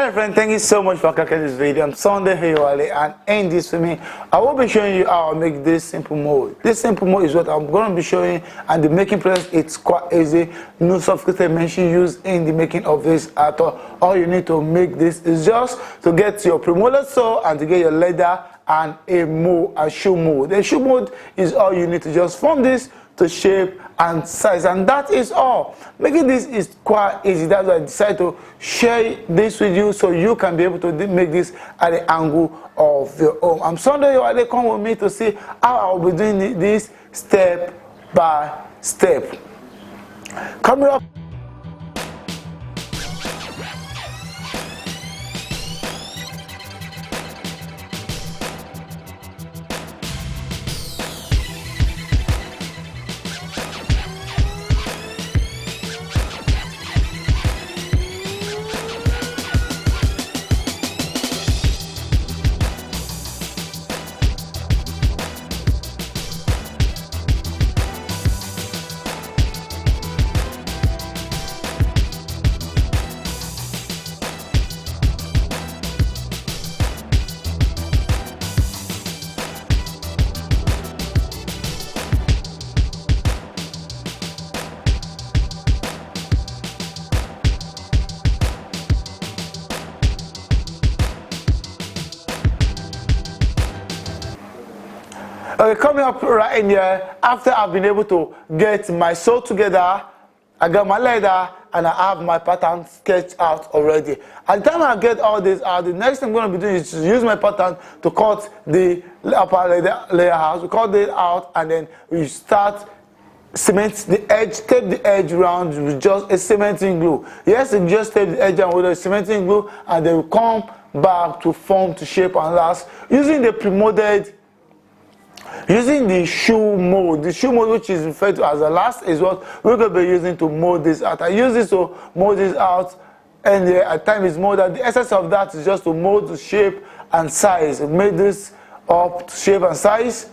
Hello friend, thank you so much for clicking this video. I'm Sunday Hayawale, and in this with me, I will be showing you how I make this simple mold. This simple mold is what I'm going to be showing, and the making process, it's quite easy. No sophisticated machine used in the making of this at all. All you need to make this is just to get your premolded saw and to get your leather and a shoe mold. The shoe mold is all you need to just form this to shape and size, and that is all. Making this is quite easy. That's why I decided to share this with you so you can be able to make this at the angle of your own. I'm Sunday, you come with me to see how I'll be doing this step by step. Coming up. Okay, coming up right in here, after I've been able to get my sew together, I got my leather, and I have my pattern sketched out already. At the time I get all this out, the next thing I'm going to be doing is to use my pattern to cut the upper layer out. We cut it out, and then we start cement the edge, tape the edge round with just a cementing glue. Yes, you just tape the edge down with a cementing glue, and then we come back to form, to shape, and last using the pre-molded. Using the shoe mold, which is referred to as the last, is what we're going to be using to mold this out. I use this to mold this out, and at times it's molded. The essence of that is just to mold the shape and size. Make this up to shape and size.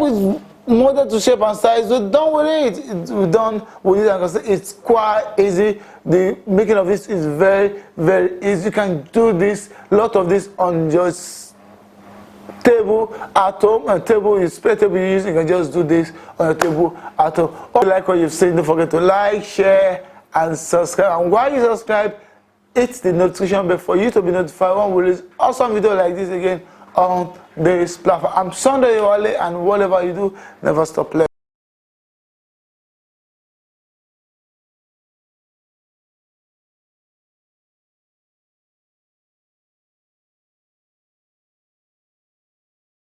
with model to shape and size. We're done with it. We're done with it. And it's quite easy. The making of this is very, very easy. You can do this, a lot of this on just table at home. A table is spare table you use. You can just do this on a table at home. If you like what you've seen, don't forget to like, share, and subscribe. And while you subscribe, hit the notification bell for you to be notified when we release awesome video like this again on this platform. I'm Sunday Wale, and whatever you do, never stop playing.